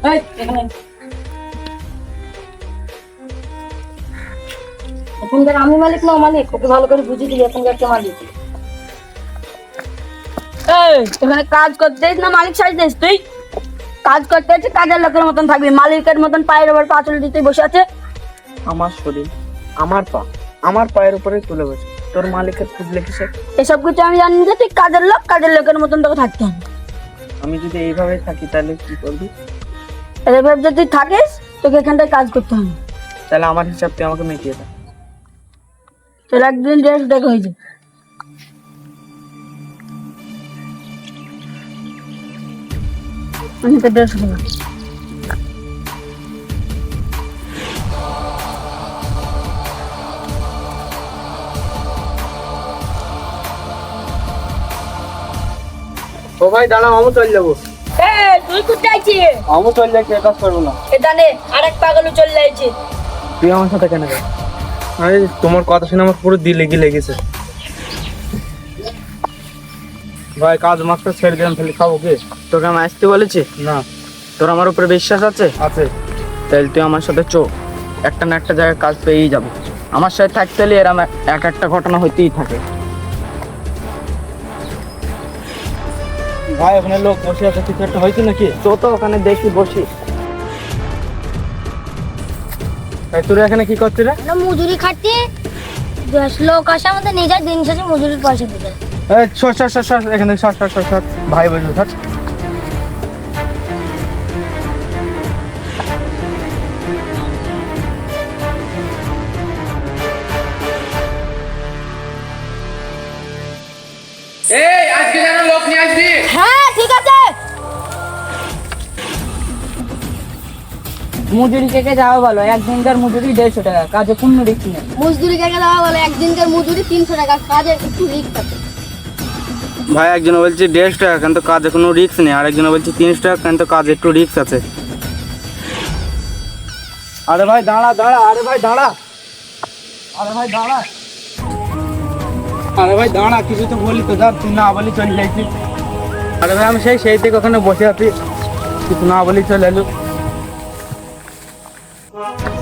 এই এখানে এখানকার আমি মালিক না মালিক, ওকে ভালো করে বুঝিয়ে দিবি এখানকার কে মালিক। এই এখানে কাজ করতেছিস না মালিক সাজতেছিস? তুই কাজ করতে হচ্ছে কাজের লোকের মতন থাকবি, মালিকের মতন পায়ের উপর পা তুলে দিতে বসে আছে। আমার শরীর, আমার পা, আমার পায়ের উপরে তুলে বসে, তোর মালিকের খুব লেগেছে। এসব কিছু আমি জানি যে তুই কাজের লোক, কাজের লোকের মতন তোকে থাকতে হবে। আমি যদি এইভাবে থাকি তাহলে কি করবি? এভাবে যদি তুই থাকিস তোকে এখানটায় কাজ করতে হবে। তাহলে আমার হিসাব তুই আমাকে মিটিয়ে দে। তোর একদিন ড্রেস দেখা হয়েছে। আমি তো ড্রেস দেবো। ও ভাই দাঁড়াও, আমি চলে যাবো। তুই কোথায় আছিস? আমি চলে যাচ্ছি, কাজ করবো না। এটা নে, আরেক পাগলও চলে যাচ্ছে। তুই আমার সাথে কেন যাস? আরে তোমার কথা শুনে আমার পুরো দিলে লেগেছে। ভাই কাজ মাছটা ছেড়ে দিলাম, তাহলে খাবো কি? তোকে আমি আসতে বলেছি না? তোর আমার উপরে বিশ্বাস আছে? আছে। তাহলে তুই আমার সাথে চো, একটা না একটা জায়গায় কাজ পেয়েই যাবো। আমার সাথে থাকতে হলে এরকম এক একটা ঘটনা হইতেই থাকে। ভাই ওখানে লোক বসে আছে, কিছু একটা হয়েছে নাকি? চো তো ওখানে দেখি, বসি। তোর এখানে কি করছিস রে? মজুরি খাটতে লোক আসে, আমাদের নিজের দিন শেষে মজুরির পয়সা দিতে। এখানে ভাই বলছো সর। এই আজকে যেন লোক নিয়ে আসবি। হ্যাঁ ঠিক আছে। মজুরি থেকে যাওয়া ভালো, একদিনকার মজুরি 150 টাকা, কাজে কোনো রিস্ক নেই। মজদুরি জায়গা দেওয়া বলে একদিনকার মজুরি 300 টাকা, কাজে একটু রিস্ক আছে। ভাই একজন বলছে 150 টাকা, কিন্তু কাজে কোনো রিস্ক নেই। আর একজন বলছে 300 টাকা, কিন্তু কাজে একটু রিস্ক আছে। আরে ভাই দাঁড়া দাঁড়া, আরে ভাই দাঁড়া, আরে ভাই দাঁড়া, আরে ভাই দাঁড়া, কিছু তো বলি তো, যা তুই না বলি চলে যাইছি। আরে ভাই আমি সেই থেকে ওখানে বসে আছি, কিছু না বলি চলে এলো।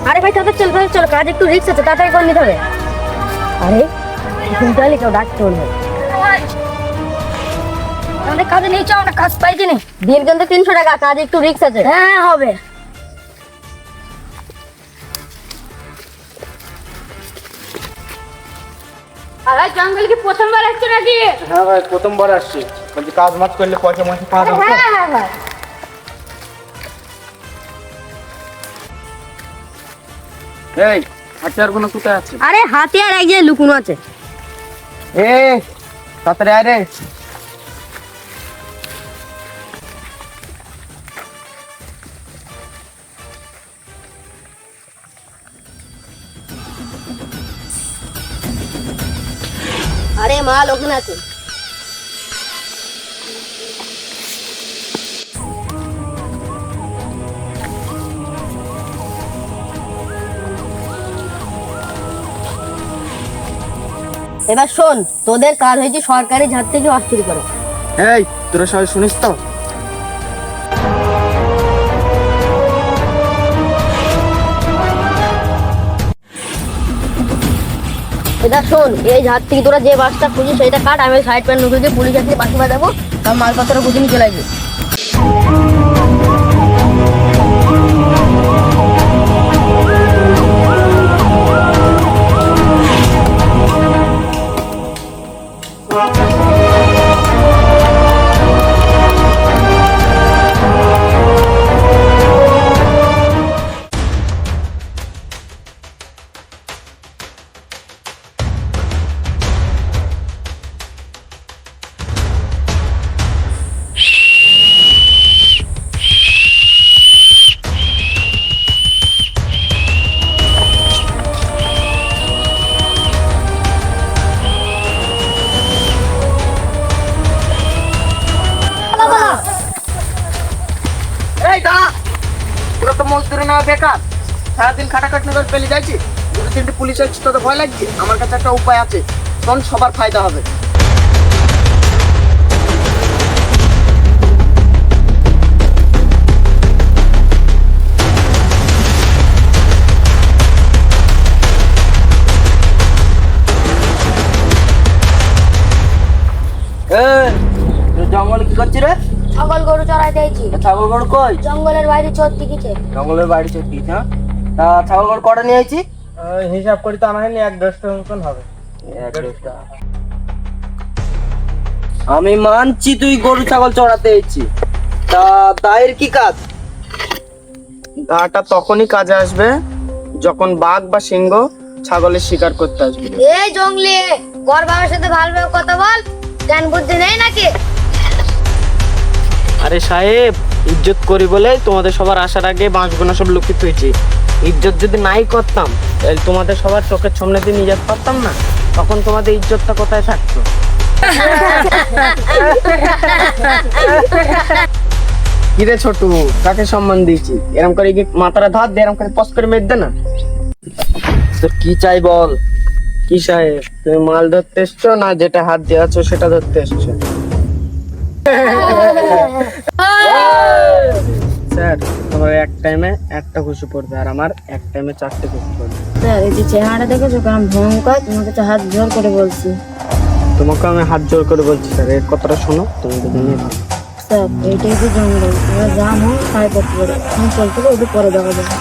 আরে ভাই তাড়াতাড়ি চল, ভাই চল, কাজ একটু রিস্ক আছে, তাড়াতাড়ি করে নিতে হবে। আরে শুনতে হলে কেউ ডাকতে হলো। আমাদের কাজে নিয়ে চল, আমরা কাজ পাইছি না। দিন কিন্তু 300 টাকা, কাজ একটু রিস্ক আছে। হ্যাঁ হবে। আরে জঙ্গল কি প্রথমবার আসছো নাকি? হ্যাঁ ভাই প্রথমবার আসছি, বলছি কাজ মাছ করলে পয়সা মাছ পাওয়া যাবে। হ্যাঁ হ্যাঁ হ্যাঁ। এই হাতিয়ার কোনো কোথায় আছে? আরে হাতিয়ার এক জায়গায় লুকুনো আছে। এ তাড়াতাড়ি আয় রে। আরে মাল ওখানে আছে। এবার শোন, তোদের কাজ হয়েছে সরকারি ঝাড় থেকে অস্থির করে। এই তোরা সবাই শুনিস তো? এটা শোন, এই ঝাড় থেকে তোরা যে বাসটা খুঁজিস সেটা কাট, আমি সাইড প্যান্ট ঢুকে দিয়ে পুলিশ আসলে বাকি বাজাবো, তার মালপত্র বুঝে নিয়ে চলে আসবি। এই দাঁড়া, তোরা তো মজদুরি নেওয়া বেকার, সারাদিন খাটাখাটনি করে পেলে যাচ্ছি, দুটো তিনটে পুলিশ আসছে, তোদের ভয় লাগছে? আমার কাছে একটা উপায় আছে, শোন, সবার ফায়দা হবে। পেয়েছি। ছাগলগড় কই? জঙ্গলের বাইরে চোর দিকেছে। জঙ্গলের বাড়ি চলতি, হ্যাঁ? তা ছাগলগড় কটা নিয়ে আইছি? হিসাব করি তো আনা হয়নি, 1-10টা মতন হবে। আমি মানছি তুই গরু ছাগল চড়াতে এসেছি, তা তাইর কি কাজ? দাটা তখনই কাজে আসবে যখন বাঘ বা সিংহ ছাগলের শিকার করতে আসবে। এই জঙ্গলি, বর বাবার সাথে ভালোভাবে কথা বল, জ্ঞান বুদ্ধি নেই নাকি? আরে সাহেব, ইজ্জত করি বলে তোমাদের সবার আসার আগে বাঁশগুলো সব লুকিয়ে তুইছি। ইজ্জত যদি নাই করতাম তাহলে তোমাদের সবার চোখের সামনে দিয়ে নিয়ে যেতে পারতাম না, তখন তোমাদের ইজ্জতটা কোথায় থাকতো? কিরে ছোটু, কাকে সম্মান দিয়েছি? এরকম করে কি মাথাটা ধার দিয়ে এরকম করে পস করে মেরে দে না। তোর কি চাই বল? কি সাহেব, তুমি মাল ধরতে এসছো না যেটা হাত দিয়ে আছো সেটা ধরতে এসছো? স্যার, তোমার এক টাইমে একটা ঘুষি পড়বে আর আমার এক টাইমে 4টে ঘুষি পড়বে। স্যার, এই যে চেহারাটা দেখেছো কেমন ভয়ঙ্কর, তোমাকে তো হাত জোর করে বলছি। তোমাকে আমি হাত জোর করে বলছি স্যার, এর কথাটা শোনো, তুমি দুজনে ভালো। স্যার, এইটাই তো জঙ্গল, তোমরা যা মন তাই করতে পারো, তুমি চলতে ওটা পরে দেখা যাবে।